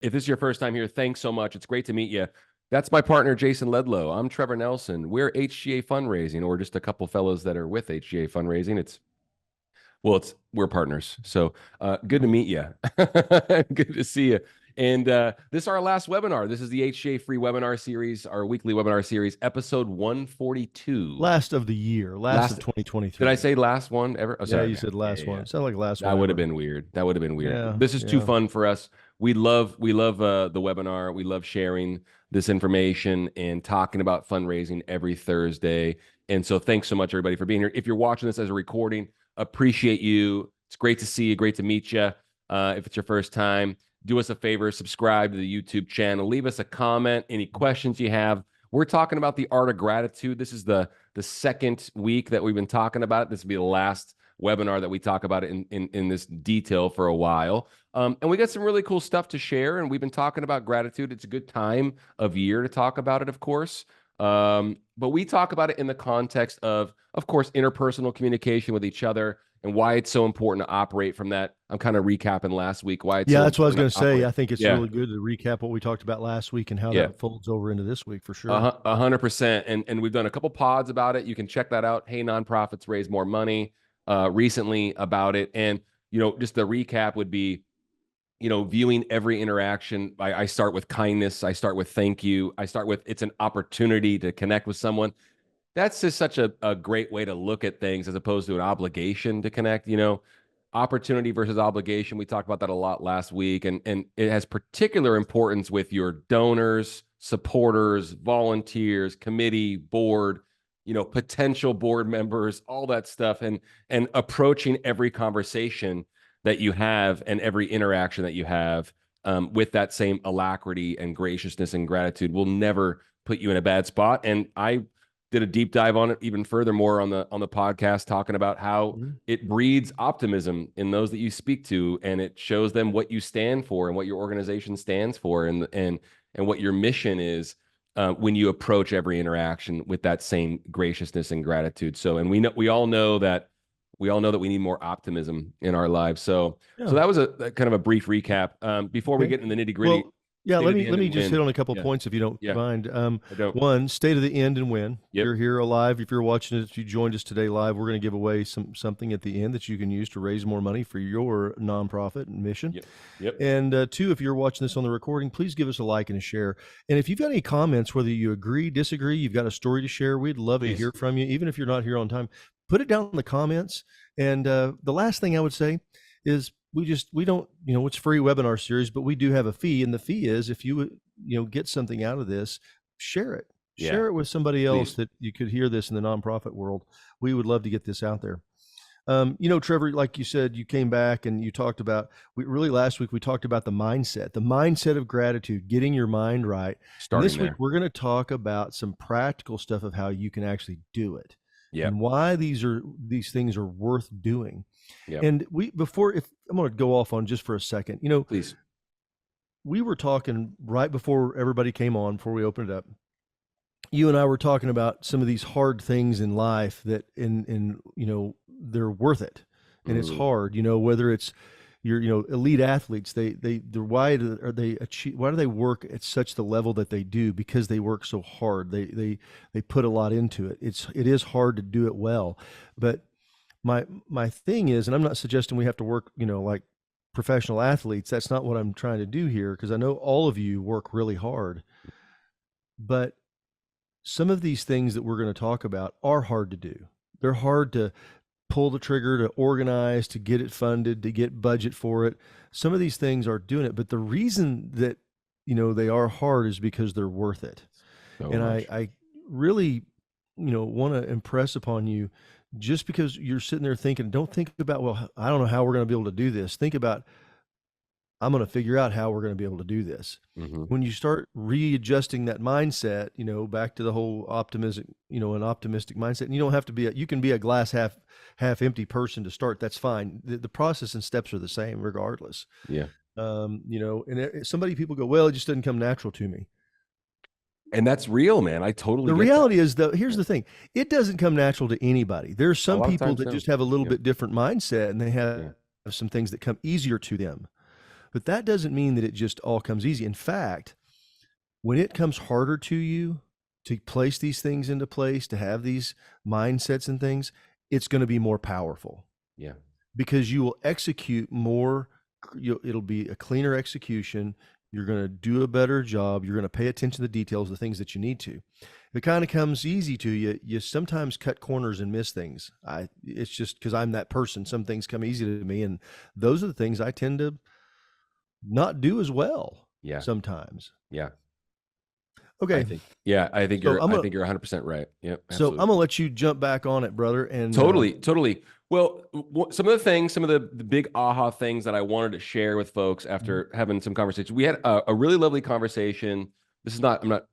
If this is your first time here, thanks so much. It's great to meet you. That's my partner, Jason Ledlow. I'm Trevor Nelson. We're HGA Fundraising, or just a couple fellows that are with HGA Fundraising. We're partners. So good to meet you. Good to see you. And this is our last webinar. This is the HGA free webinar series, our weekly webinar series, episode 142. Last of the year, last of 2023. Did I say last one ever? Oh, yeah, sorry, you man. said last one. Yeah. It sounded like last one. That would have been weird. That would have been weird. Yeah, This is too fun for us. We love the webinar. We love sharing this information and talking about fundraising every Thursday. And so thanks so much, everybody, for being here. If you're watching this as a recording, appreciate you. It's great to see you. Great to meet you. If it's your first time, do us a favor, subscribe to the YouTube channel. Leave us a comment, any questions you have. We're talking about the art of gratitude. This is the second week that we've been talking about it. This will be the last webinar that we talk about it in this detail for a while. And we got some really cool stuff to share. And we've been talking about gratitude. It's a good time of year to talk about it, of course. But we talk about it in the context of course, interpersonal communication with each other and why it's so important to operate from that. I'm kind of recapping last week why it's that's what I was going to say. I think it's Yeah. really good to recap what we talked about last week and how that folds over into this week for sure. 100%. And we've done a couple pods about it. You can check that out. Hey, nonprofits raise more money recently about it. And, just the recap would be, viewing every interaction. I start with kindness. I start with thank you. I start with it's an opportunity to connect with someone. That's just such a great way to look at things as opposed to an obligation to connect, opportunity versus obligation. We talked about that a lot last week, and it has particular importance with your donors, supporters, volunteers, committee, board, potential board members, all that stuff, and approaching every conversation that you have and every interaction that you have with that same alacrity and graciousness and gratitude will never put you in a bad spot. And I did a deep dive on it even furthermore on the podcast, talking about how it breeds optimism in those that you speak to, and it shows them what you stand for and what your organization stands for, and what your mission is when you approach every interaction with that same graciousness and gratitude. So, and we all know that we need more optimism in our lives. So that was a kind of a brief recap. Before we get into the nitty gritty. Well, let me just hit on a couple points if you don't mind. One, stay to the end and win. You're here alive. If you're watching it, if you joined us today live, we're going to give away something at the end that you can use to raise more money for your nonprofit mission. And two, if you're watching this on the recording, please give us a like and a share. And if you've got any comments, whether you agree, disagree, you've got a story to share, we'd love to hear from you. Even if you're not here on time, put it down in the comments. And the last thing I would say is, we don't, it's a free webinar series, but we do have a fee. And the fee is if you get something out of this, share it. Share it with somebody else that you could hear this in the nonprofit world. We would love to get this out there. Trevor, like you said, you came back and you talked about, last week we talked about the mindset of gratitude, getting your mind right. This week we're going to talk about some practical stuff of how you can actually do it. And why these things are worth doing. And if I'm going to go off on just for a second, please. We were talking right before everybody came on, before we opened it up. You and I were talking about some of these hard things in life that they're worth it. And it's hard, whether it's your, elite athletes, why do they work at such the level that they do? Because they work so hard. They put a lot into it. It is hard to do it well. But my thing is, and I'm not suggesting we have to work, like professional athletes. That's not what I'm trying to do here, because I know all of you work really hard. But some of these things that we're going to talk about are hard to do. They're hard to pull the trigger, to organize, to get it funded, to get budget for it. Some of these things are doing it, but the reason that, they are hard is because they're worth it. I really, want to impress upon you, just because you're sitting there thinking, don't think about, well, I don't know how we're going to be able to do this. Think about, I'm going to figure out how we're going to be able to do this. When you start readjusting that mindset, back to the whole optimism, an optimistic mindset, and you don't have to you can be a glass half empty person to start. That's fine. The process and steps are the same regardless. And people go, well, it just doesn't come natural to me. And that's real, man. I totally The reality is, though, here's the thing. It doesn't come natural to anybody. There's some people that just have a little bit different mindset, and they have some things that come easier to them. But that doesn't mean that it just all comes easy. In fact, when it comes harder to you to place these things into place, to have these mindsets and things, it's going to be more powerful Yeah. because you will execute more. It'll be a cleaner execution. You're going to do a better job. You're going to pay attention to the details, the things that you need to. If it kind of comes easy to you, you sometimes cut corners and miss things. It's just because I'm that person. Some things come easy to me, and those are the things I tend to not do as well Yeah. sometimes. Yeah. Okay. I think So I think you're 100% right. Yep. So Absolutely. I'm gonna let you jump back on it, brother. And Totally. Well, some of the things, some of the big aha things that I wanted to share with folks after having some conversations. We had a really lovely conversation. This is not, I'm not,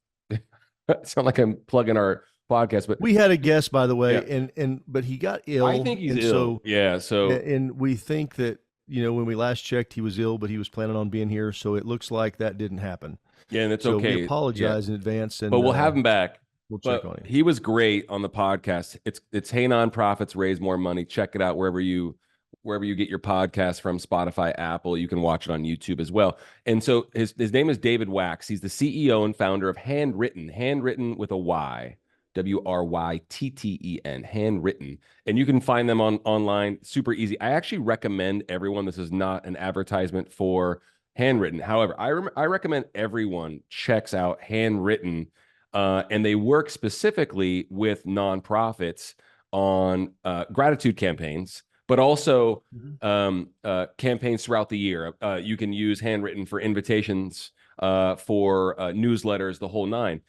it's not like I'm plugging our podcast, but we had a guest, by the yeah, way, but he got ill. I think he's and ill. So Yeah. So and we think that when we last checked, he was ill, but he was planning on being here. So it looks like that didn't happen. yeah, and it's So we okay. Yeah. apologize in advance, But and we'll have him back. we'll check on But him. he was great on the podcast. It's Hey Nonprofits Raise More Money. Check it out wherever you get your podcast from, Spotify, Apple. You can watch it on YouTube as well. And so his name is David Wax. He's the CEO and founder of Handwritten with a Y, WRYTTEN, Handwritten. And you can find them online, super easy. I actually recommend everyone. This is not an advertisement for Handwritten. However, I recommend everyone checks out Handwritten, and they work specifically with nonprofits on gratitude campaigns, but also campaigns throughout the year. You can use Handwritten for invitations, for newsletters, the whole nine.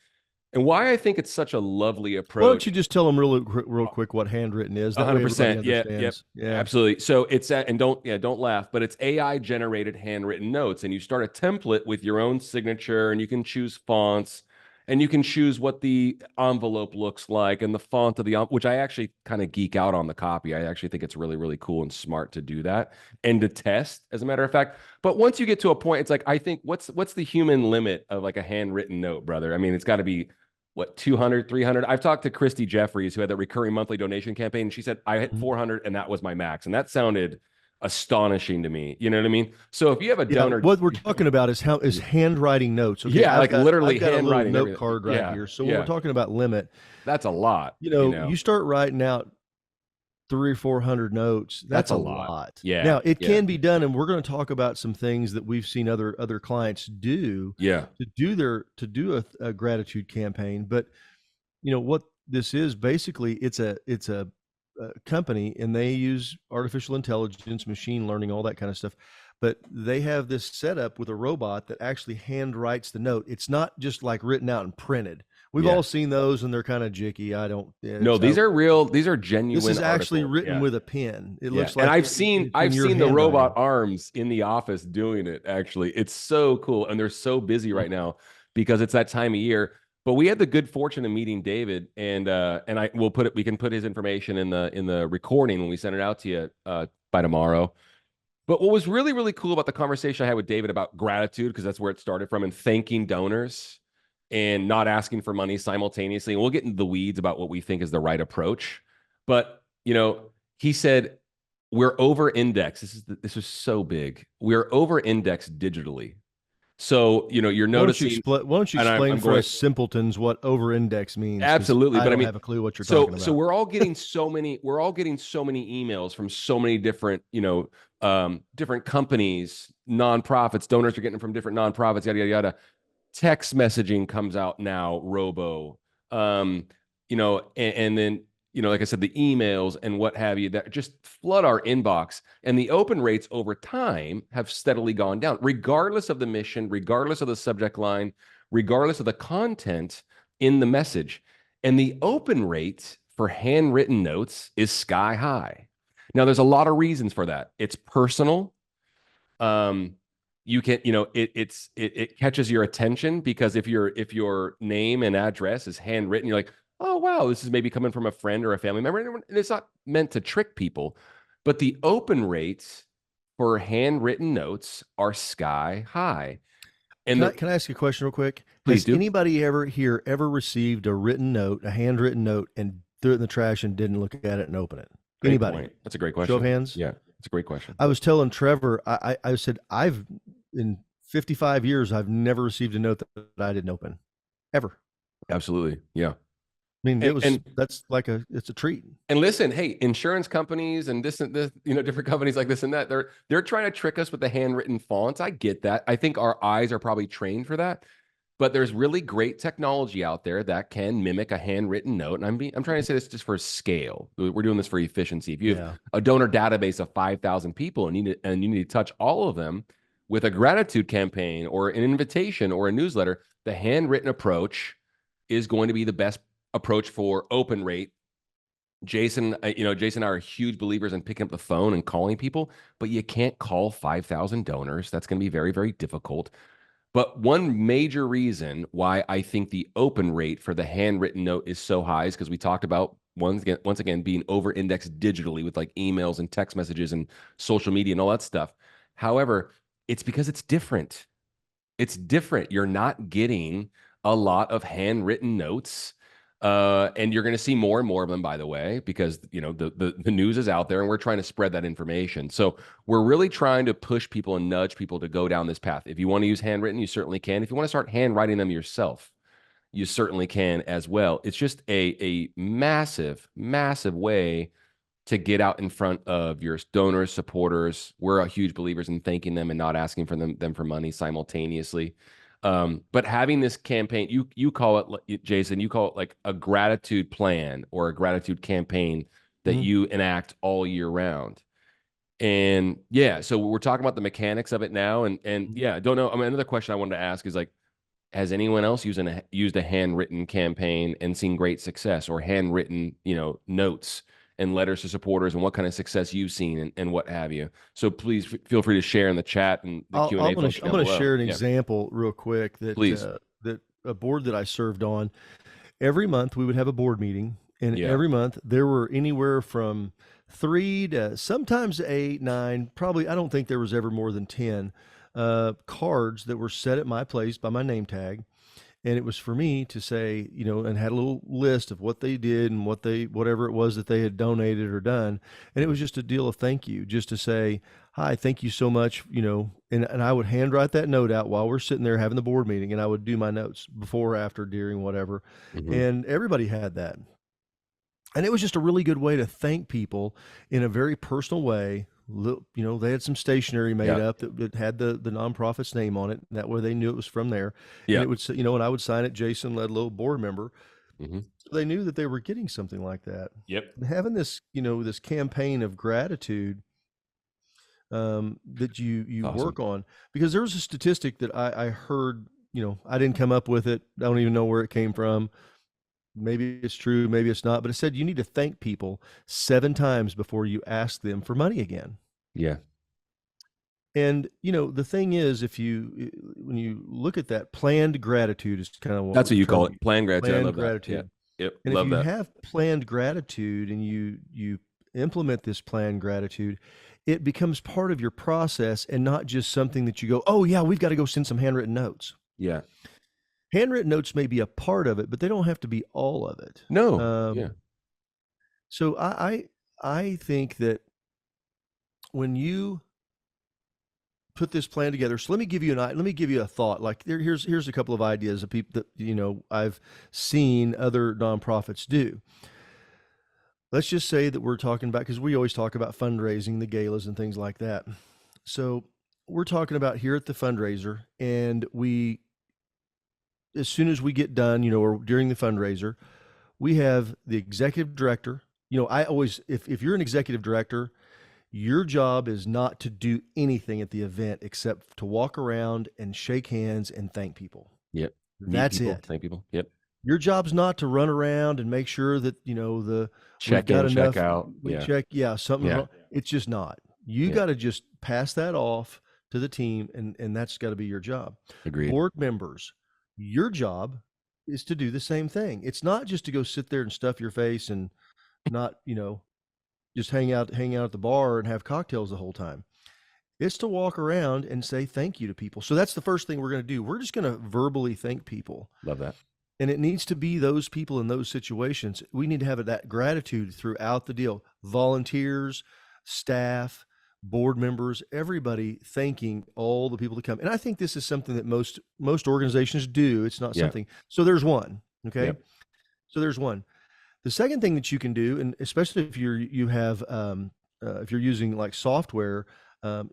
And why I think it's such a lovely approach. Why don't you just tell them real quick what Handwritten is? That way everybody 100%. Yeah, understands. yep, absolutely. So it's and don't laugh, but it's AI generated handwritten notes, and you start a template with your own signature, and you can choose fonts, and you can choose what the envelope looks like and the font of the which I actually kind of geek out on the copy. I actually think it's really, really cool and smart to do that and to test, as a matter of fact. But once you get to a point, it's like, I think what's the human limit of like a handwritten note, brother? I mean, it's got to be what, 200, 300. I've talked to Christy Jeffries, who had that recurring monthly donation campaign, and she said I hit 400 and that was my max, and that sounded astonishing to me. You know what I mean? So if you have a donor, what we're talking about is handwriting notes. Okay, yeah, like literally I've got handwriting a little note card right here. So when we're talking about limit, that's a lot. You start writing out 300 or 400 notes. That's a lot. Yeah. Now it can be done, and we're going to talk about some things that we've seen other clients do. Yeah. To do a gratitude campaign, but what this is basically, it's a company, and they use artificial intelligence, machine learning, all that kind of stuff. But they have this setup with a robot that actually hand writes the note. It's not just like written out and printed. We've all seen those, and they're kind of jicky. No, these are real. These are genuine. This is actually articles. written with a pen. It looks like. And I've seen the robot arms in the office doing it. Actually, it's so cool, and they're so busy right now because it's that time of year. But we had the good fortune of meeting David, and we can put his information in the recording when we send it out to you by tomorrow. But what was really, really cool about the conversation I had with David about gratitude, because that's where it started from, and thanking donors and not asking for money simultaneously. And we'll get into the weeds about what we think is the right approach. But, he said, we're over indexed. This is so big. We're over indexed digitally. So, you're noticing. Why don't you explain for us simpletons what over index means? Absolutely. But I mean, have a clue what you're talking about. So we're all getting so many emails from so many different, different companies, nonprofits, donors are getting from different nonprofits, yada, yada, yada. Text messaging comes out now, robo, and then, like I said, the emails and what have you that just flood our inbox, and the open rates over time have steadily gone down, regardless of the mission, regardless of the subject line, regardless of the content in the message. And the open rate for handwritten notes is sky high. Now, there's a lot of reasons for that. It's personal. You can, it catches your attention because if your name and address is handwritten, you're like, oh, wow, this is maybe coming from a friend or a family member. And it's not meant to trick people. But the open rates for handwritten notes are sky high. And can I ask you a question real quick? Please do. Anybody ever received a written note, a handwritten note, and threw it in the trash and didn't look at it and open it? Anybody? That's a great question. Show of hands. Yeah, it's a great question. I was telling Trevor, I said, in 55 years, I've never received a note that I didn't open, ever. Absolutely. Yeah. I mean, And that's like it's a treat. And listen, hey, insurance companies and this and this, different companies like this and that, they're trying to trick us with the handwritten fonts. I get that. I think our eyes are probably trained for that. But there's really great technology out there that can mimic a handwritten note. And I'm trying to say this just for scale. We're doing this for efficiency. If you have Yeah. a donor database of 5,000 people and you need to touch all of them with a gratitude campaign or an invitation or a newsletter, the handwritten approach is going to be the best approach for open rate. Jason, Jason and I are huge believers in picking up the phone and calling people, but you can't call 5,000 donors. That's going to be very, very difficult. But one major reason why I think the open rate for the handwritten note is so high is because we talked about once again being over indexed digitally with like emails and text messages and social media and all that stuff. However, it's because it's different. It's different. You're not getting a lot of handwritten notes. And you're going to see more and more of them, by the way, because the news is out there, and we're trying to spread that information. So we're really trying to push people and nudge people to go down this path. If you want to use handwritten, you certainly can. If you want to start handwriting them yourself, you certainly can as well. It's just a massive, massive way to get out in front of your donors, supporters. We're a huge believers in thanking them and not asking for them for money simultaneously. But having this campaign, you call it, Jason, you call it like a gratitude plan or a gratitude campaign that Mhm. you enact all year round. And yeah, so we're talking about the mechanics of it now. And Mhm. yeah, I don't know. I mean, another question I wanted to ask is like, has anyone else used a handwritten campaign and seen great success, or handwritten, notes and letters to supporters, and what kind of success you've seen, and what have you? So please feel free to share in the chat and the Q&A function I'm down gonna below. share an Yeah, example real quick please. that a board that I served on. Every month we would have a board meeting, and Yeah. every month there were anywhere from 3 to sometimes 8, 9, probably I don't think there was ever more than 10 cards that were set at my place by my name tag. And it was for me to say, and had a little list of what they did and whatever it was that they had donated or done. And it Mhm. was just a deal of thank you, just to say, hi, thank you so much, and I would handwrite that note out while we're sitting there having the board meeting, and I would do my notes before, after, during, whatever. Mhm. And everybody had that. And it was just a really good way to thank people in a very personal way. They had some stationery made Yeah. up that had the nonprofit's name on it. That way they knew it was from there. And Yeah. it would say, and I would sign it, Jason Ledlow, board member. Mhm. So they knew that they were getting something like that. Yep. And having this campaign of gratitude, that you Awesome. work on, because there was a statistic that I heard, I didn't come up with it. I don't even know where it came from. Maybe it's true, maybe it's not, but it said you need to thank people 7 times before you ask them for money again. Yeah. And, the thing is, when you look at that, planned gratitude is kind of what That's we're what you trying call to it. Plan gratitude. I planned love that. Yeah. gratitude. Yep. And if Love you that. have planned gratitude and you implement this planned gratitude, it becomes part of your process and not just something that you go, "Oh yeah, we've got to go send some handwritten notes." Yeah. Handwritten notes may be a part of it, but they don't have to be all of it. No. Yeah. Um, so I think that when you put this plan together, so let me give you a thought. Like here's a couple of ideas of people that I've seen other nonprofits do. Let's just say that we're talking about, because we always talk about fundraising, the galas and things like that. So we're talking about here at the fundraiser, and as soon as we get done, or during the fundraiser, we have the executive director. I always, if you're an executive director, your job is not to do anything at the event except to walk around and shake hands and thank people. Yep. Meet That's people. it. Thank people. Yep. Your job's not to run around and make sure that, we've Check got in, check enough. out. We Yeah. check, yeah, something's Yeah. wrong. It's just not. You Yeah. got to just pass that off to the team, and that's got to be your job. Agreed. Board members, your job is to do the same thing. It's not just to go sit there and stuff your face and not, just hang out at the bar and have cocktails the whole time. It's to walk around and say thank you to people. So that's the first thing we're going to do. We're just going to verbally thank people. Love that. And it needs to be those people in those situations. We need to have that gratitude throughout the deal. Volunteers, staff, board members, everybody thanking all the people that come. And I think this is something that most organizations do. It's not Yeah. something. So there's one. Okay. Yep. So there's one. The second thing that you can do, and especially if if you're using like software,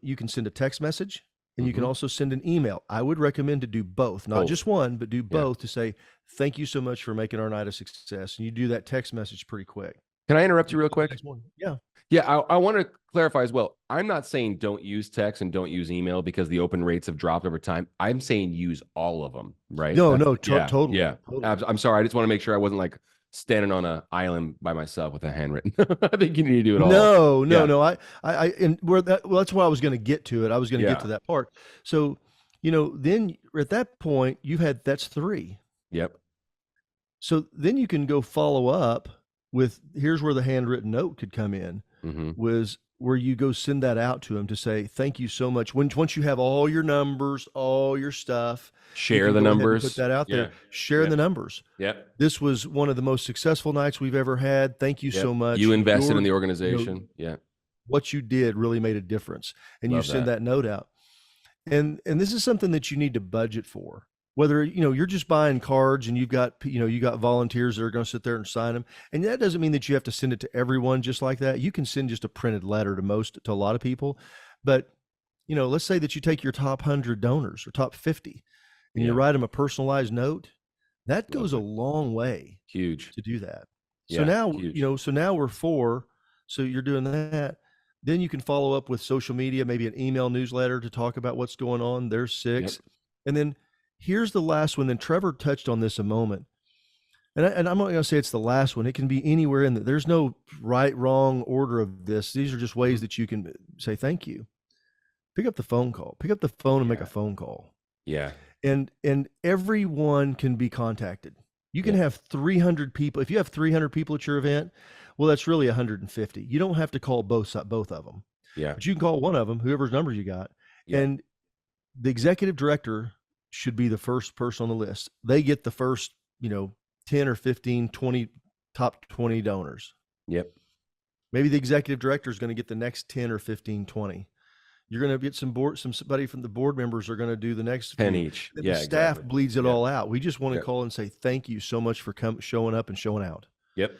you can send a text message and you can Mm-hmm. also send an email. I would recommend to do both, not Both. just one, but do Yeah. both to say, thank you so much for making our night a success. And you do that text message pretty quick. Can I interrupt you real quick? Next morning. Yeah. Yeah, I want to clarify as well. I'm not saying don't use text and don't use email because the open rates have dropped over time. I'm saying use all of them, right? No, That's no, yeah, totally. yeah. Totally. I'm sorry. I just want to make sure I wasn't like standing on an island by myself with a handwritten. I think you need to do it all. No, no, Yeah, no. And where that, well, that's why I was going to get to it. I was going to get yeah, to that part. So, then at that point, that's three. yep. So then you can go follow up with here's where the handwritten note could come in, Mm-hmm. was where you go send that out to them to say, thank you so much. Once you have all your numbers, all your stuff, you Share can the go ahead and put numbers. that out Yeah, there, share yep, the numbers. yep, This was one of the most successful nights we've ever had. Thank you yep. so much. You invested in the You know, organization. Yeah, what you did really made a difference. And you love send that. that note out. And this is something that you need to budget for. Whether you're just buying cards and you got volunteers that are going to sit there and sign them, and that doesn't mean that you have to send it to everyone just like that. You can send just a printed letter to a lot of people, but let's say that you take your top 100 donors or top 50 and you Yeah, write them a personalized note. That love goes a that. long way Huge. to do that. So Yeah, now, huge. so now we're four. So you're doing that. Then you can follow up with social media, maybe an email newsletter to talk about what's going on. There's Yep. six. And then here's the last one. Then Trevor touched on this a moment. And I'm not going to say it's the last one. It can be anywhere in there. There's no right, wrong order of this. These are just ways Mhm. that you can say thank you. Pick up the phone call. Pick up the phone and make a Yeah, phone call. yeah, And everyone can be contacted. You can yeah, have 300 people. If you have 300 people at your event, well, that's really 150. You don't have to call both of them, yeah, but you can call one of them, whoever's number you got. yeah. And the executive director should be the first person on the list. They get the first, 10 or 15, 20 top 20 donors. Yep. Maybe the executive director is going to get the next 10 or 15, 20. You're going to get somebody from the board members are going to do the next 10 few. each. Then the Yeah, staff exactly. bleeds it Yeah. all out. We just want to Yep. call and say thank you so much for showing up and showing out. Yep.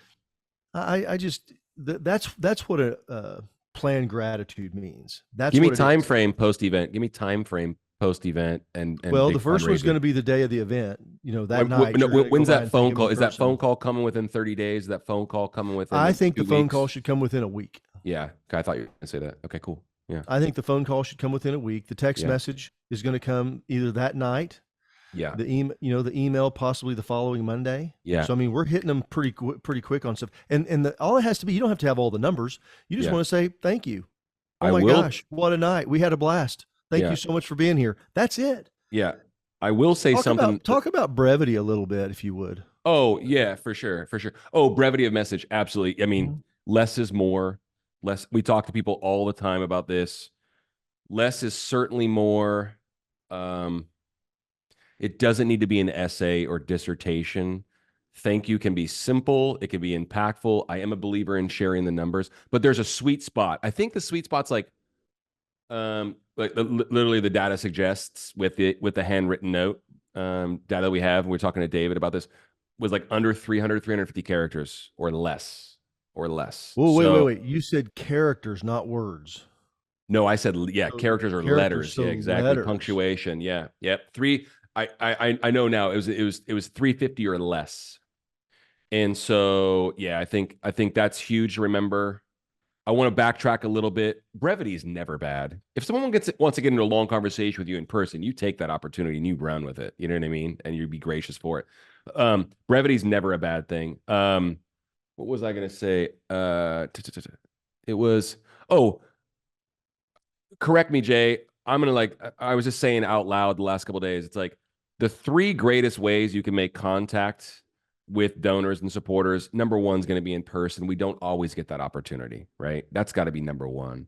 I just that's what a planned gratitude means. That's Give me what it time is. frame post event. Give me time frame post event and Well, big the first one's going fundraising. to be the day of the event. That night No, you're going to go when's by that and phone thank them call? in Is that phone person. call coming within 30 days? Is that phone call coming within I like think the 2 phone call weeks? should come within a week. Yeah. Okay, I thought you were gonna say that. Okay, cool. Yeah. I think the phone call should come within a week. The text Yeah. message is going to come either that night, Yeah. the email possibly the following Monday. Yeah. So I mean, we're hitting them pretty quick on stuff. And all it has to be, you don't have to have all the numbers. You just Yeah. want to say thank you. Oh I my will. gosh, what a night. We had a blast. Thank Yeah. you so much for being here. That's it. Yeah. I will say something. Talk about brevity a little bit if you would. Oh, yeah, for sure. For sure. Oh, brevity of message. Absolutely. I mean, Mhm. less is more. Less. We talk to people all the time about this. Less is certainly more. Um, it doesn't need to be an essay or dissertation. Thank you can be simple. It can be impactful. I am a believer in sharing the numbers, but there's a sweet spot. I think the sweet spot's literally the data suggests with the handwritten note, data we have, and we're talking to David about this, was like under 350 characters or less Whoa, So wait. You said characters, not words. no, I said, yeah, So characters or characters, letters. so Yeah, exactly. letters. Punctuation. Yeah. Yep. I know now it was 350 or less. And so, yeah, I think that's huge to remember. I want to backtrack a little bit. Brevity is never bad. If someone wants to get into a long conversation with you in person, you take that opportunity and you run with it. You know what I mean? And you be gracious for it. Brevity is never a bad thing. What was I going to say? It was, oh, correct me, Jay. I'm gonna I was just saying out loud the last couple of days. It's like the three greatest ways you can make contact with donors and supporters. Number one is going to be in person. We don't always get that opportunity, right? That's got to be number one.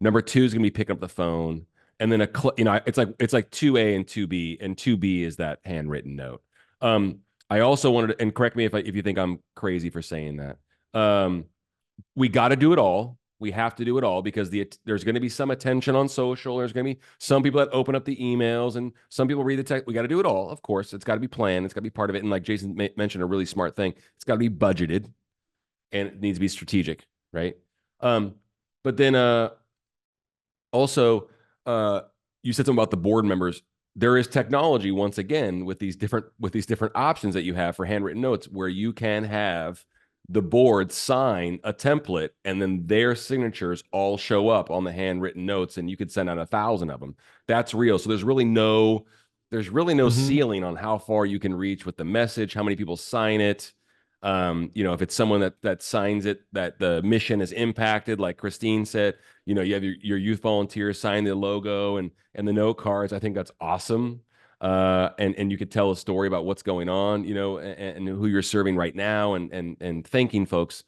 Number two is going to be picking up the phone, and then it's like 2A and 2B, and 2B is that handwritten note. I also wanted to, and correct me if you think I'm crazy for saying that. We got to do it all. We have to do it all because there's going to be some attention on social. There's going to be some people that open up the emails and some people read the text. We got to do it all. Of course, it's got to be planned. It's got to be part of it. And like Jason mentioned, a really smart thing. It's got to be budgeted and it needs to be strategic, right? Um, but then also, you said something about the board members. There is technology once again with these different options that you have for handwritten notes, where you can have the board sign a template and then their signatures all show up on the handwritten notes, and you could send out 1,000 of them. That's real. So there's really no Mm-hmm. ceiling on how far you can reach with the message, how many people sign it. If it's someone that signs it, that the mission is impacted, like Christine said, you have your youth volunteers sign the logo and the note cards. I think that's awesome. And you could tell a story about what's going on, and who you're serving right now, and thanking folks.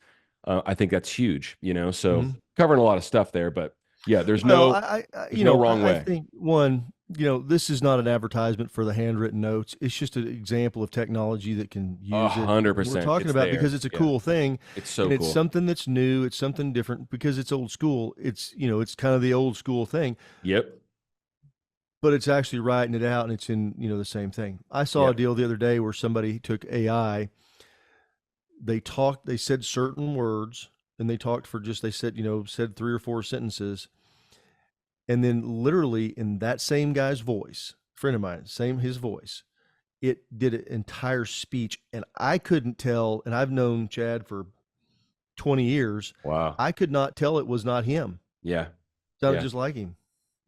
I think that's huge, so Mm-hmm. covering a lot of stuff there, but yeah, there's Well, no there's no wrong I way. think one, this is not an advertisement for the handwritten notes. It's just an example of technology that can A use it. And we're 100%. talking It's about because there. it's a Yeah. cool thing It's so and it's cool. something that's new. It's something different because it's old school. It's kind of the old school thing, Yep. but it's actually writing it out and it's in, the same thing. I saw a Yep. deal the other day where somebody took AI, they said certain words and they talked for just, they said 3 or 4 sentences. And then literally in that same guy's voice, friend of mine, same his voice, it did an entire speech. And I couldn't tell, and I've known Chad for 20 years, Wow. I could not tell it was not him. Yeah. Sounded Yeah. just like him.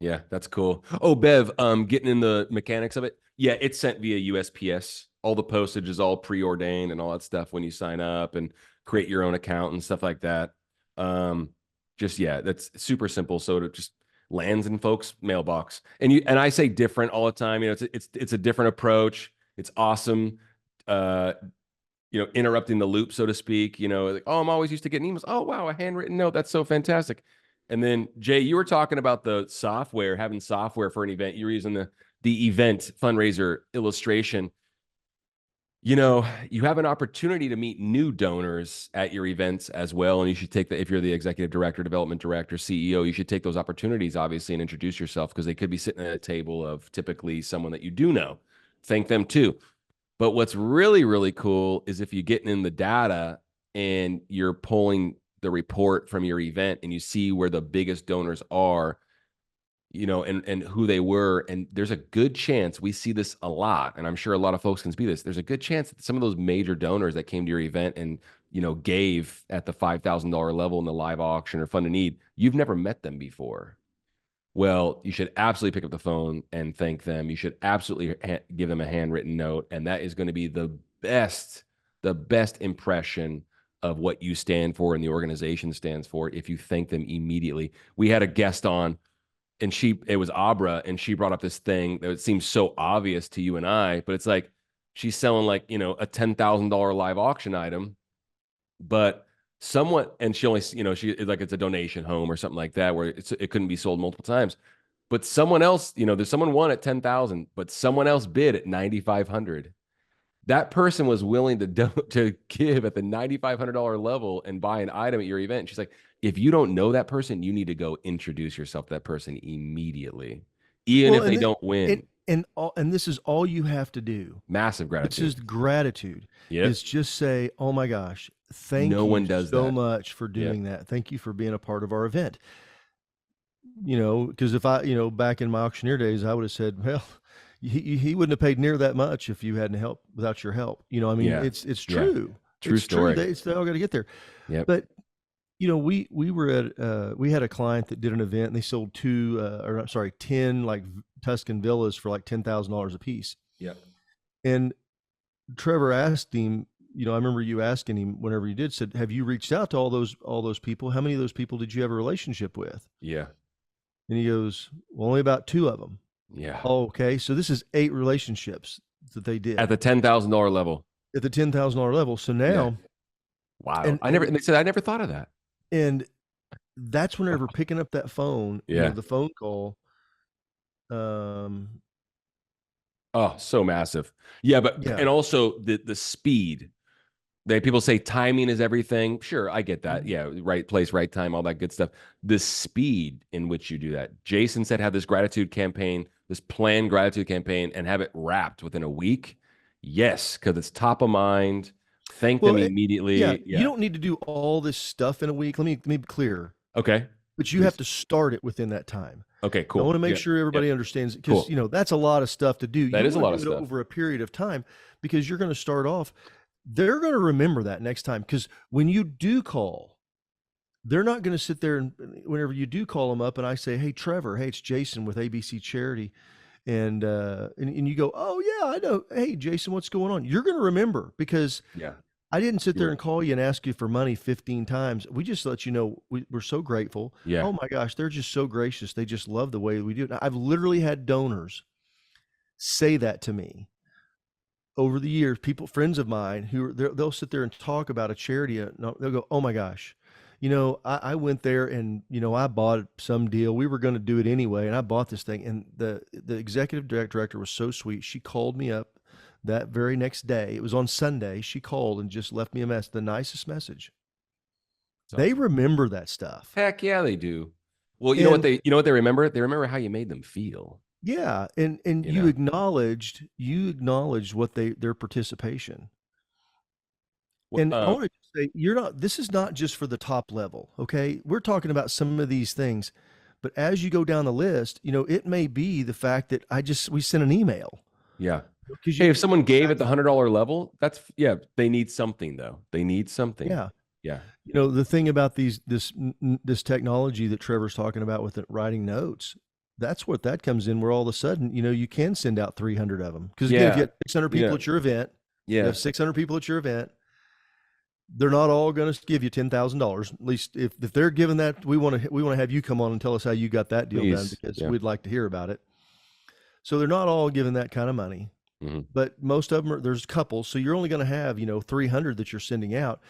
Yeah, that's cool. Oh, Bev, getting in the mechanics of it. Yeah, it's sent via USPS. All the postage is all preordained and all that stuff when you sign up and create your own account and stuff like that. Um, just yeah, that's super simple. So it just lands in folks' mailbox. And I say different all the time. It's a different approach. It's awesome. Uh, interrupting the loop, so to speak. Like, oh, I'm always used to getting emails. Oh, wow, a handwritten note. That's so fantastic. And then Jay, you were talking about the software, having software for an event. You were using the event fundraiser illustration. You have an opportunity to meet new donors at your events as well. And you should take that if you're the executive director, development director, CEO, you should take those opportunities, obviously, and introduce yourself because they could be sitting at a table of typically someone that you do know. Thank them too. But what's really, really cool is if you get in the data and you're pulling the report from your event and you see where the biggest donors are, and who they were. And there's a good chance we see this a lot. And I'm sure a lot of folks can see this. There's a good chance that some of those major donors that came to your event and, gave at the $5,000 level in the live auction or fund a need, you've never met them before. Well, you should absolutely pick up the phone and thank them. You should absolutely give them a handwritten note, and that is going to be the best impression of what you stand for and the organization stands for if you thank them immediately. We had a guest on, and it was Abra, and she brought up this thing that seems so obvious to you and I, but it's like she's selling like a $10,000 live auction item, but somewhat, and she only, she like it's a donation home or something like that where it couldn't be sold multiple times. But someone else, there's someone won at 10,000, but someone else bid at 9,500. That person was willing to give at the $9,500 level and buy an item at your event. She's like, if you don't know that person, you need to go introduce yourself to that person immediately, even Well, if they don't win. and this is all you have to do. Massive This is gratitude. gratitude, is Yep. just say, "Oh my gosh, thank No you one does so that. much for Yep. doing that. Thank you for being a part of our event." Because if I, back in my auctioneer days, I would have said, "Well, he wouldn't have paid near that much if you hadn't helped without your help." I mean, Yeah. it's Yeah. true. True It's true. story. They all got to get there. Yep. But we were at we had a client that did an event and they sold 10 like Tuscan villas for like $10,000 a piece. Yep. And Trevor asked him, I remember you asking him whenever you did, said, "Have you reached out to all those people? How many of those people did you have a relationship with?" Yeah. And he goes, "Well, only about 2 of them." Yeah. Oh, okay. So this is 8 relationships that they At did the $10,000 level. at the $10,000 level. So Yeah. now, Wow. and And they said, I never thought of that. and that's whenever picking up that phone, Yeah. the phone call, um, Oh, so massive. Yeah, but yeah. and also the speed. People say timing is everything. Sure, I get that. Mhm. Yeah, right place, right time, all that good stuff. The speed in which you do that. Jason said have this gratitude campaign, this planned gratitude campaign, and have it wrapped within a week. Yes, because it's top of mind. Thank them Well, yeah, immediately. you Yeah. don't need to do all this stuff in a week. Let me be clear, Okay. but you have Please. to start it within that time. Okay. I Cool. want to make Yep. sure Yep. everybody understands, because Cool. that's a lot of stuff to do. That You is a want lot to of do it stuff. over a period of time, because you're going to start off. They're going to remember that next time, because when you do call, they're not going to sit there and whenever you do call them up and I say, "Hey, Trevor, hey, it's Jason with ABC Charity," and you go, "Oh yeah, I know. Hey, Jason, what's going on?" You're going to remember, because Yeah. I didn't sit there You're, and call you and ask you for money 15 times. We just let you know we're so grateful. yeah. Oh my gosh, they're just so gracious. They just love the way we do it. I've literally had donors say that to me over the years. People, friends of mine, they'll sit there and talk about a charity. They'll go, "Oh my gosh, I went there and I bought some deal. We were going to do it anyway, and I bought this thing." And the executive director was so sweet. She called me up that very next day. It was on Sunday. She called and just left me a mess, the nicest message. It's They awesome. remember that stuff. Heck yeah, they do. Well, And you know what they remember? They remember how you made them feel. yeah, and You you know. acknowledged what their participation. And I Um, want to say, this is not just for the top level, okay? We're talking about some of these things, but as you go down the list, it may be the fact that we sent an email yeah. because Hey, if someone gave at the that's, $100 level, that's yeah. They need something though. They need something. yeah. Yeah. The thing about this technology that Trevor's talking about with it, writing notes, that's what that comes in, where all of a sudden, you can send out 300 of them. Because again, if you Yeah. have 600 people Yeah. at your event, you Yeah. have 600 people at your event, they're not all going to give you $10,000. At least if they're giving that, we want to have you come on and tell us how you got that deal done, Please. because Yeah. we'd like to hear about it. So they're not all giving that kind of money, Hmm. but most of them there's couples. So you're only going to have 300 that you're sending out.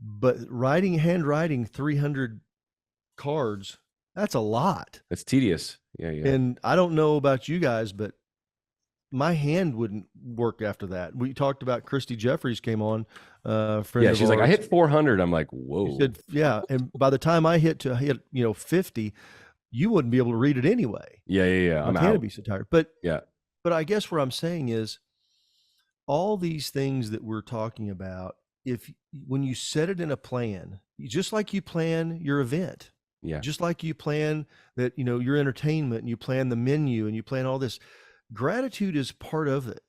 But handwriting 300 cards, that's a lot. It's tedious. Yeah. Yeah. And I don't know about you guys, but my hand wouldn't work after that. We talked about Christy Jeffries came on, a friend Yeah. of She's like, I ours. hit 400. I'm like, She whoa. said, yeah. And by the time I hit 50, you wouldn't be able to read it anyway. Yeah. Yeah. Yeah. My I'm hand would out. be so tired. But Yeah. I guess what I'm saying is, all these things that we're talking about, if when you set it in a plan, just like you plan your event, Yeah. just like you plan that, your entertainment, and you plan the menu, and you plan all this, gratitude is part of it.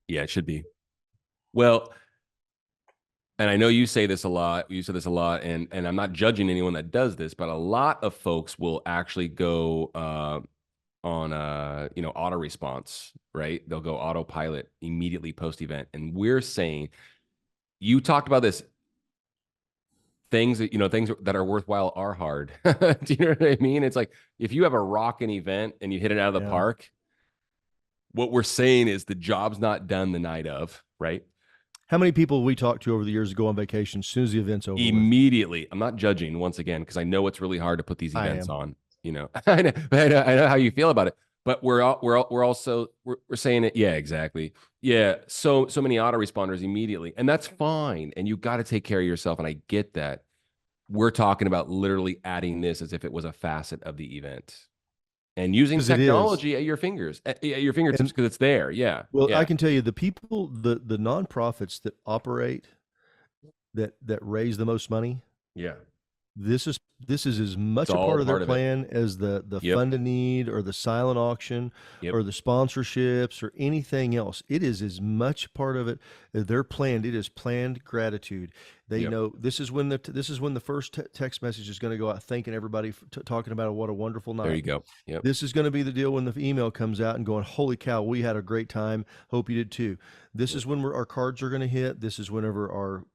Yeah. It should be. Well, and I know you say this a lot. You say this a lot, and I'm not judging anyone that does this, but a lot of folks will actually go on auto response, right? They'll go autopilot immediately post event, and we're saying you talked about this things that are worthwhile are hard. Do you know what I mean? It's like if you have a rockin' event and you hit it out of the Yeah. park, what we're saying is the job's not done the night of, right? How many people we talked to over the years go on vacation as soon as the event's over with? Immediately. I'm not judging once again because I know it's really hard to put these I events am. on. I know how you feel about it, but we're also we're saying it. Yeah, exactly. Yeah, so many autoresponders immediately, and that's fine. And you got to take care of yourself, and I get that. We're talking about literally adding this as if it was a facet of the event and using Because it is. technology at your fingertips And because it's there. Yeah, well, I yeah, can tell you, the people, the nonprofits that operate, that raise the most money, yeah. this is as It's much a all part of their part of it. plan as the Yep, fund a need, or the silent auction, yep, or the sponsorships, or anything else. It is as much part of it as their planned. It is planned gratitude. They yep. know this is when the first text message is going to go out, thanking everybody for talking about what a wonderful There night. you go. Yep. This is going to be the deal when the email comes out and going, "Holy cow, we had a great time. Hope you did too." This Yep. is when our cards are going to hit. This is whenever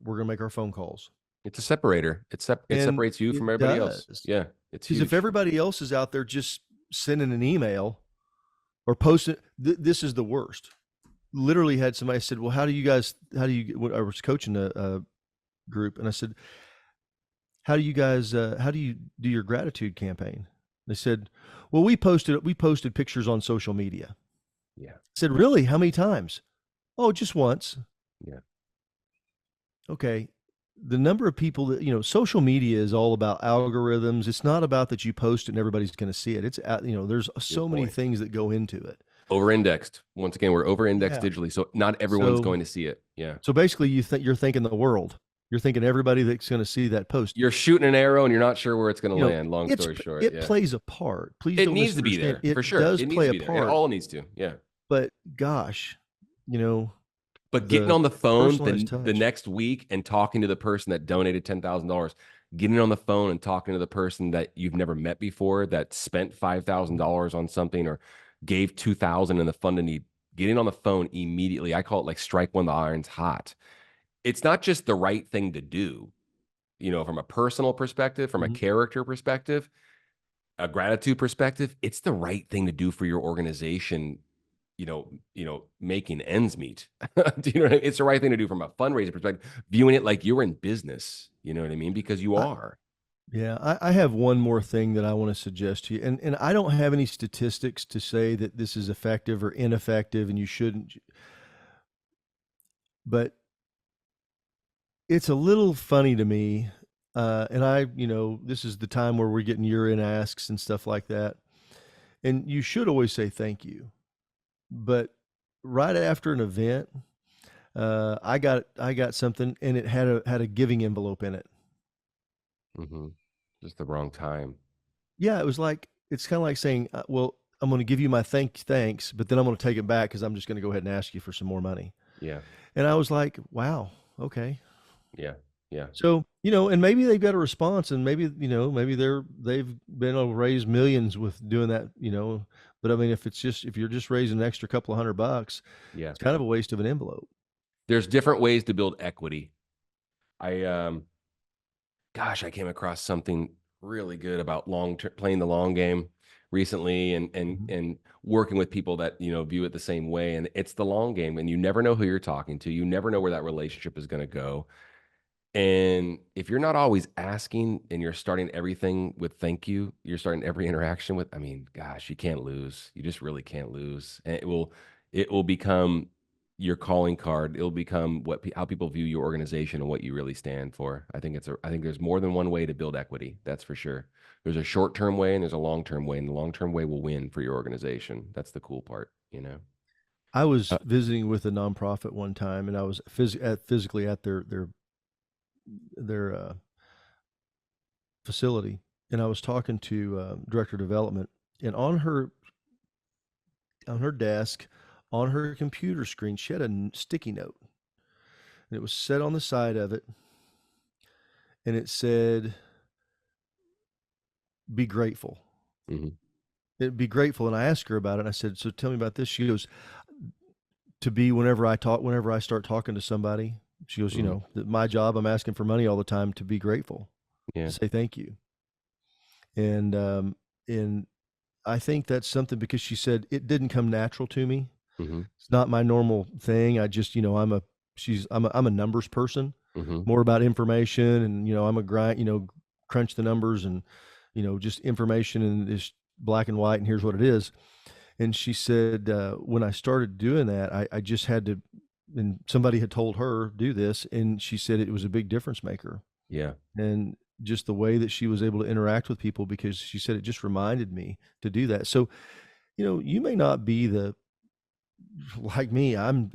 we're going to make our phone calls. It's a separator. It And separates you from it everybody else. does. Yeah, it's Because if huge. everybody else is out there just sending an email or posting, this is the worst. Literally had somebody said, "Well, how do you?" When I was coaching a group, and I said, how do you do your gratitude campaign?" They said, "Well, we posted pictures on social media." Yeah, I said, "Really? How many times?" "Oh, just once." yeah. okay, the number of people that, social media is all about algorithms. It's not about that you post it and everybody's going to see it. There's Good so many point. things that go into it. Over-indexed. Once again, we're over-indexed Yeah. digitally, so not everyone's So, going to see it. Yeah. so basically you're thinking the world. You're thinking everybody that's going to see that post. You're shooting an arrow and you're not sure where it's going to You know, land. Long it's story short. it Yeah. plays a part. Please It don't needs to be misunderstand. there for It sure. does It needs play to a be there. It part, all needs to. Yeah. but gosh, you know, But getting the on the phone personalized the touch. next week and talking to the person that donated $10,000, getting on the phone and talking to the person that you've never met before that spent $5,000 on something or gave 2,000 in the fund to need, getting on the phone immediately. I call it like strike when the iron's hot. It's not just the right thing to do, from a personal perspective, from a Mhm. character perspective, a gratitude perspective, it's the right thing to do for your organization, making ends meet. Do you know what I mean? It's the right thing to do from a fundraising perspective, viewing it like you're in business. You know what I mean? Because you I, are. yeah, I have one more thing that I want to suggest to you, and I don't have any statistics to say that this is effective or ineffective, and you shouldn't. But it's a little funny to me, and this is the time where we're getting year-end asks and stuff like that, and you should always say thank you. But right after an event, I got something, and it had a giving envelope in it. Hmm. Just the wrong time. Yeah, it was like it's kind of like saying, "Well, I'm going to give you my thanks, but then I'm going to take it back because I'm just going to go ahead and ask you for some more money." Yeah. And I was like, "Wow, okay." Yeah. Yeah. So and maybe they've got a response, and maybe they've been able to raise millions with doing that. But I mean, if you're just raising an extra couple of $100, Yeah. it's kind of a waste of an envelope. There's different ways to build equity. I gosh, I came across something really good about long term playing the long game recently, and Mhm. working with people that view it the same way. And it's the long game, and you never know who you're talking to. You never know where that relationship is going to go. And if you're not always asking and you're starting everything with thank you, you're starting every interaction with, I mean, gosh, you can't lose. You just really can't lose. And it will become your calling card. It'll become how people view your organization and what you really stand for. I think there's more than one way to build equity. That's for sure. There's a short-term way and there's a long-term way, and the long-term way will win for your organization. That's the cool part. I was Uh, visiting with a nonprofit one time, and I was physically at their facility, and I was talking to director of development, and on her desk, on her computer screen, she had a sticky note, and it was set on the side of it, and it said, "Be grateful." mhm, Be grateful, and I asked her about it. And I said, "So tell me about this." She goes, "To be whenever I start talking to somebody." She goes, mhm. My job, I'm asking for money all the time, to be grateful, to Yeah. say thank you." And and I think that's something, because she said it didn't come natural to me. Mhm, It's not my normal thing. I just, I'm a numbers person, mhm. more about information, and I'm a grind, crunch the numbers, and just information, and it's black and white, and here's what it is. And she said, when I started doing that, I just had to, and somebody had told her do this, and she said it was a big difference maker. Yeah. And just the way that she was able to interact with people, because she said it just reminded me to do that. So, you may not be like me. I'm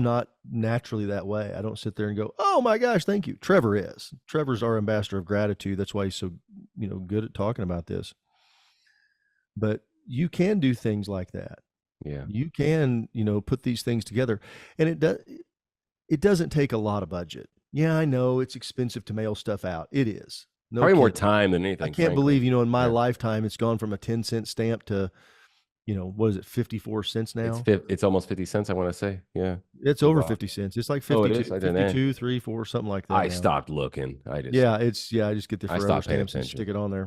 not naturally that way. I don't sit there and go, "Oh my gosh, thank you." Trevor is. Trevor's our ambassador of gratitude. That's why he's so, good at talking about this. But you can do things like that. Yeah. You can, put these things together, and it doesn't take a lot of budget. Yeah, I know it's expensive to mail stuff out. It is. No Probably more kidding. time than I anything, can't frankly. believe, in my Yeah. lifetime, it's gone from a 10-cent stamp to, what is it, 54 cents now? It's almost 50 cents, I wanna say. Yeah. It's Pretty over wild. 50 cents. It's like Oh, it 52, is? I didn't know. 52, 3, 4, something like that I now. stopped looking. Yeah, I just get the I forever stopped paying stamps and attention. stick it on there.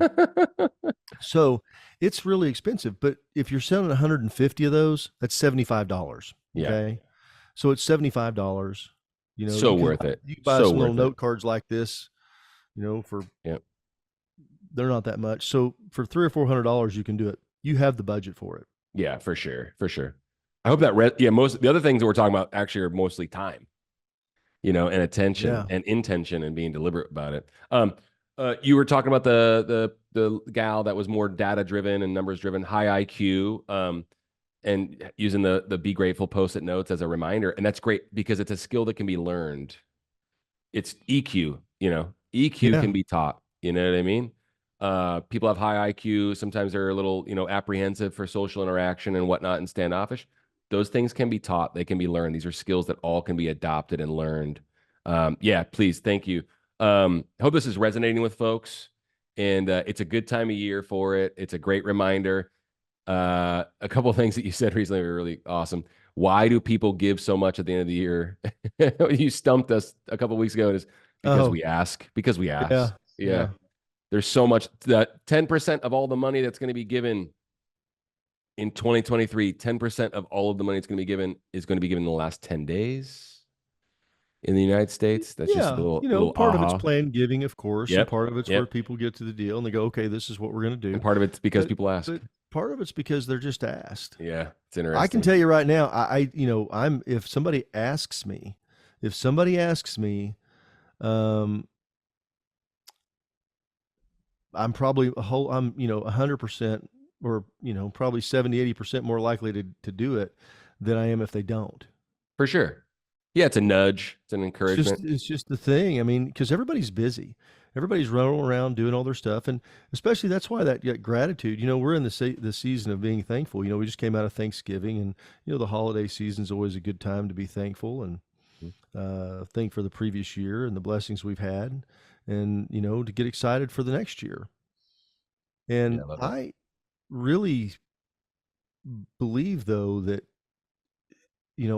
So it's really expensive, but if you're selling 150 of those, that's $75. Yeah. Okay. So it's $75. So worth it. You can buy So some little worth it. note cards like this, for Yeah. they're not that much. So for $300 or $400, you can do it. You have the budget for it. Yeah, for sure, for sure. I hope that most the other things that we're talking about actually are mostly time. and attention Yeah. and intention and being deliberate about it. You were talking about the gal that was more data driven and numbers driven, high IQ, and using the be grateful post-it notes as a reminder, and that's great because it's a skill that can be learned. It's EQ, EQ Yeah. can be taught. You know what I mean? People have high IQ. Sometimes they're a little, apprehensive for social interaction and whatnot and standoffish. Those things can be taught. They can be learned. These are skills that all can be adopted and learned. Yeah, please. Thank you. Hope this is resonating with folks. And it's a good time of year for it. It's a great reminder. A couple of things that you said recently were really awesome. Why do people give so much at the end of the year? You stumped us a couple of weeks ago. Is because Oh, we ask. Because we yeah. ask. Yeah. Yeah. There's so much that 10% of all the money that's going to be given in 2023, 10% of all of the money that's going to be given is going to be given in the last 10 days in the United States. That's just a Yeah. little Part of it's aha. planned giving, of course, and Yep. part of it's where Yep. people get to the deal and they go, okay, this is what we're going to And do. part of it's because But, people ask. but part of it's because they're just asked. Yeah. It's I can interesting. tell you right now, if somebody asks me, um, I'm, 100% or, probably 70, 80% more likely to do it than I am if they don't. For sure. Yeah. It's a nudge. It's an It's just, encouragement. it's just the thing. I mean, because everybody's busy. Everybody's running around doing all their stuff, and especially that's why that gratitude. We're in the season of being thankful. We just came out of Thanksgiving, and the holiday season is always a good time to be thankful and thank for the previous year and the blessings we've had, and to get excited for the next year. Yeah. And I love that. I really believe, though, that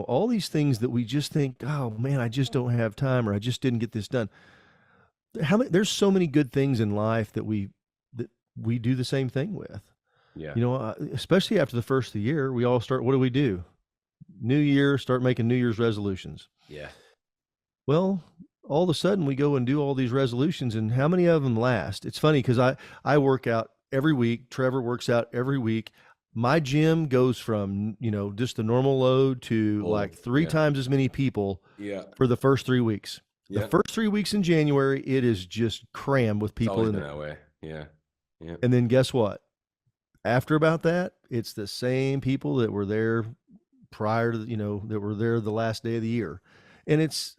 all these things that we just think, oh man, I just don't have time, or I just didn't get this done. There's so many good things in life that we do the same thing with. Yeah. Especially after the first of the year, we all start. What do we do? New year, start making New Year's resolutions. Yeah. Well, all of a sudden we go and do all these resolutions, and how many of them last? It's funny because I work out every week. Trevor works out every week. My gym goes from just the normal load to Full. like three Yeah. times as many people Yeah. for the first 3 weeks. The Yeah. first 3 weeks in January, it is just crammed with It's people always in been there. that way. Yeah. Yeah. And then guess what? After about that, it's the same people that were there prior to, that were there the last day of the year. And it's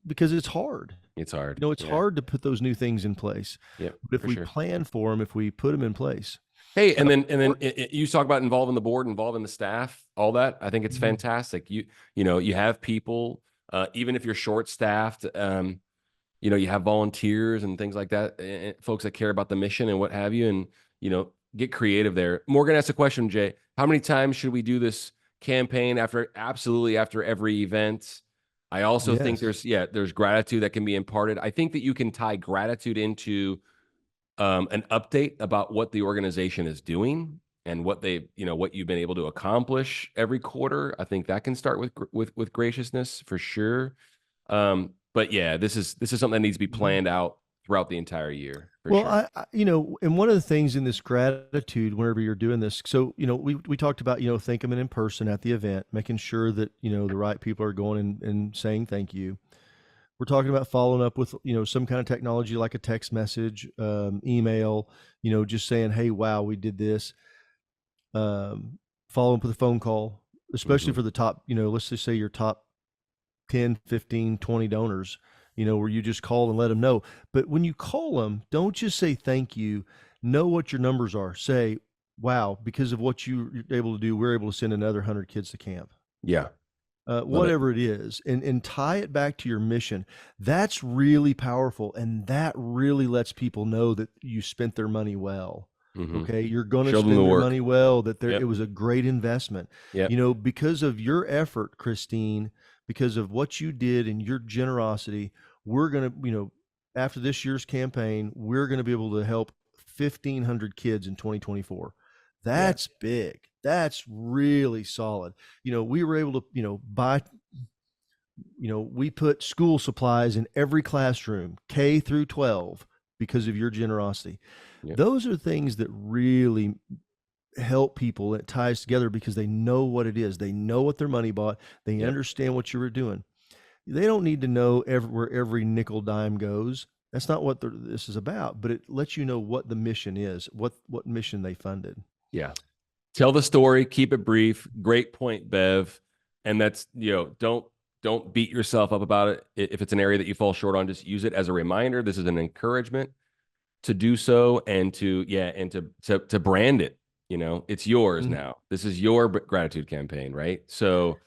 because it's hard. It's hard. It's Yeah. hard to put those new things in place. Yep. But if For we sure. plan for them, if we put them in place. Hey, and then Or- you talk about involving the board, involving the staff, all that. I think it's Mhm. fantastic. You have people, even if you're short staffed, you have volunteers and things like that, folks that care about the mission and what have you, and get creative there. Morgan asked a question, Jay. How many times should we do this campaign absolutely after every event? I also think Yes. there's gratitude that can be imparted. I think that you can tie gratitude into an update about what the organization is doing and what you've been able to accomplish every quarter. I think that can start with graciousness for sure. But yeah, this is something that needs to be Mhm. planned out throughout the entire year for Well, sure. and one of the things in this gratitude, whenever you're doing this, so, we talked about, thank them in person at the event, making sure that, the right people are going and saying thank you. We're talking about following up with, some kind of technology like a text message, email, just saying, hey, wow, we did this. Follow up with a phone call, especially Hmm. for the top, let's just say your top 10, 15, 20 donors, where you just call and let them know. But when you call them, don't just say thank you. Know what your numbers are. Say, wow, because of what you're able to do, we're able to send another 100 kids to camp. Yeah, love it. Whatever it is, and tie it back to your mission. That's really powerful, and that really lets people know that you spent their money well. Hmm. Okay, you're going to Show them the spend their work. money well. That it Yep. was a great investment. Yep. Because of your effort, Christine, because of what you did and your generosity, we're gonna, after this year's campaign, we're gonna be able to help 1,500 kids in 2024. Yeah. That's big. That's really solid. We were able to, buy, we put school supplies in every classroom, K through 12, because of your generosity. Yep. Those are things that really help people. It ties together because they know what it is. They know what their money bought. They Yep. understand what you were doing. They don't need to know where every nickel dime goes. That's not what this is about, but it lets you know what the mission is, what mission they funded. Yeah. Tell the story, keep it brief. Great point, Bev. And that's, don't beat yourself up about it. If it's an area that you fall short on, just use it as a reminder. This is an encouragement to do so, and to brand it. It's yours Mhm. now. This is your gratitude campaign, right? So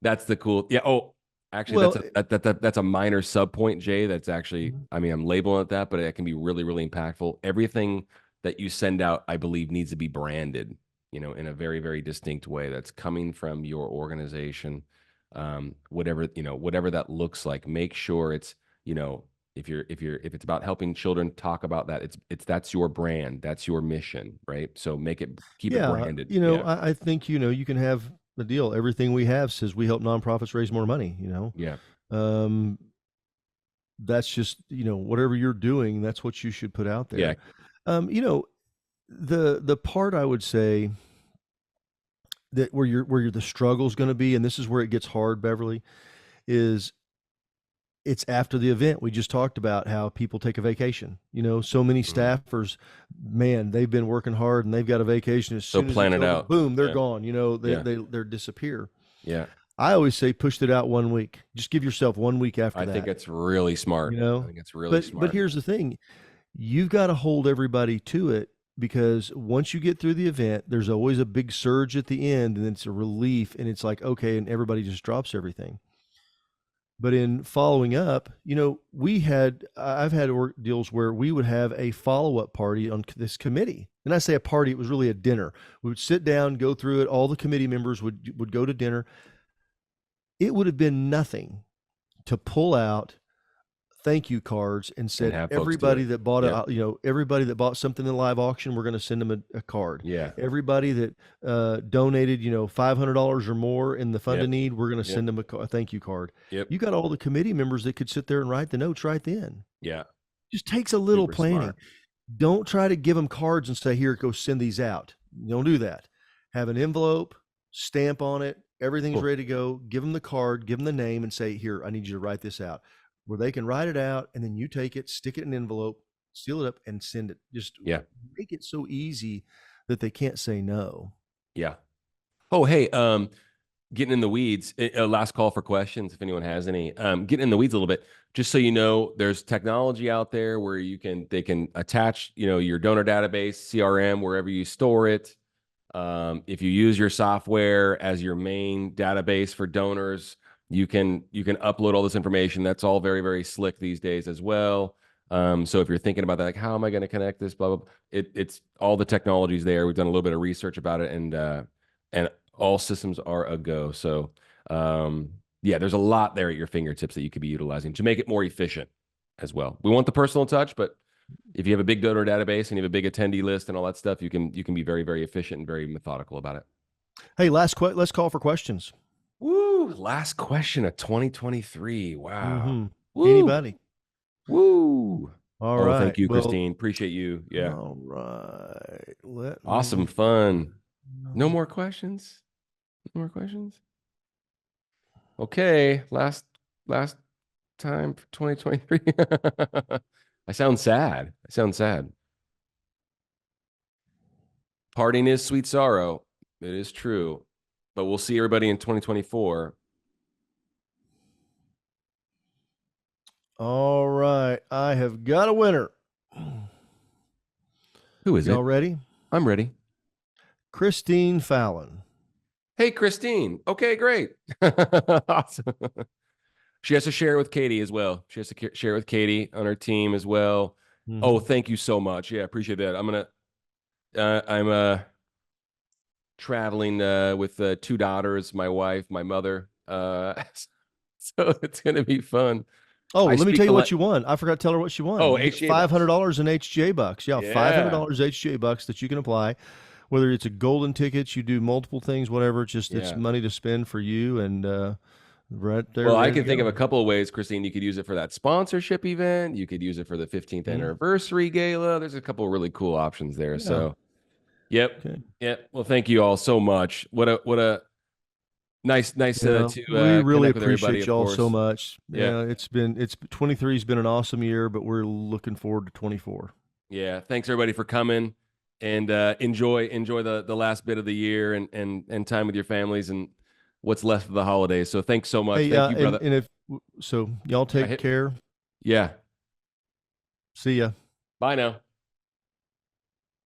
that's the cool. Yeah. Oh, actually, Well, that's a minor sub point, Jay. That's actually, mhm. I mean, I'm labeling it that, but it can be really, really impactful. Everything that you send out, I believe, needs to be branded, in a very, very distinct way that's coming from your organization. Whatever that looks like. Make sure it's, if it's about helping children, talk about that. It's that's your brand, that's your mission, right? So keep it Yeah, branded. you know, Yeah. I think, you can have the deal. Everything we have says we help nonprofits raise more money. Yeah. Um, that's just, whatever you're doing, that's what you should put out Yeah. there. Um, you know, the part I would say that where the struggle's going to be, and this is where it gets hard, Beverly, is it's after the event. We just talked about how people take a vacation. So many Mhm. staffers, man, they've been working hard and they've got a vacation. As So soon as plan it's it over, out. boom, they're Yeah. gone. They Yeah. they they disappear. Yeah. I always say push it out 1 week. Just give yourself 1 week after I think that. it's really You smart. I know, think it's really but smart. here's the thing: you've got to hold everybody to it, because once you get through the event, there's always a big surge at the end, and it's a relief, and it's like, okay, and everybody just drops everything. But in following up, I've had deals where we would have a follow up party on this committee. And I say a party, it was really a dinner. We would sit down, go through it. All the committee members would go to dinner. It would have been nothing to pull out thank you cards and And said have folks do everybody it. that bought Yep. everybody that bought something in live auction, we're going to send them a card. Yeah. Everybody that donated $500 or more in the fund of Yep. need, we're going to Yep. send them a thank you card. Yep. You got all the committee members that could sit there and write the notes right then. Yeah. Just takes a little Super planning. smart. Don't try to give them cards and say, here, go send these out. Don't do that. Have an envelope, stamp on it, everything's Cool. ready to go. Give them the card, give them the name, and say, here, I need you to write this out. Where they can write it out, and then you take it, stick it in an envelope, seal it up, and send it. Just Yeah. make it so easy that they can't say no. Yeah. Oh, hey, getting in the weeds. Last call for questions if anyone has any. Getting in the weeds a little bit. Just so you know, there's technology out there where they can attach, your donor database, CRM, wherever you store it. If you use your software as your main database for donors, you can upload all this information. That's all very, very slick these days as well. So if you're thinking about that, like, how am I going to connect this, blah, blah, blah, it's all the technologies there. We've done a little bit of research about it, and all systems are a go. So yeah, there's a lot there at your fingertips that you could be utilizing to make it more efficient as well. We want the personal touch, but if you have a big donor database and you have a big attendee list and all that stuff, you can be very, very efficient and very methodical about it. Hey, let's call for questions. Woo! Last question of 2023. Wow. Mm-hmm. Woo! Anybody? Woo! All Oh, right. thank you, Well, Christine. Appreciate you. Yeah. all right. Let Awesome me. fun. No more questions? No more questions? Okay. Last time for 2023. I sound sad. I sound sad. Parting is sweet sorrow. It is true. But we'll see everybody in 2024. All right. I have got a winner. Who is Y'all it? ready? I'm ready. Christine Fallon. Hey, Christine. Okay, great. Awesome. She has to share it with Katie as well. She has to share it with Katie on her team as well. Oh, Mm-hmm. thank you so much. Yeah, appreciate that. I'm traveling with two daughters, my wife, my mother. So it's gonna be fun. Oh, I let me speak tell the you what you won. I forgot to tell her what she won. oh, You get HGA five hundred bucks. dollars in HGA bucks. Yeah, five hundred Yeah, dollars HGA bucks that you can apply. Whether it's a golden tickets, you do multiple things, whatever. It's yeah. money to spend for you, and right there, Well, I ready to can think of a go. couple of ways, Christine. You could use it for that sponsorship event. You could use it for the 15th Mhm. anniversary gala. There's a couple of really cool options there. Yeah. So, yep, Okay. yep. Well, thank you all so much. What a Nice Yeah, to we really connect with everybody, appreciate of y'all so course. much. Yeah. Yeah, it's 23 has been an awesome year, but we're looking forward to 24. Yeah. Thanks everybody for coming, and enjoy the last bit of the year, and time with your families and what's left of the holidays. So thanks so much. Hey, Thank you, brother. and if so, y'all Yeah, take care. yeah. See ya. Bye now.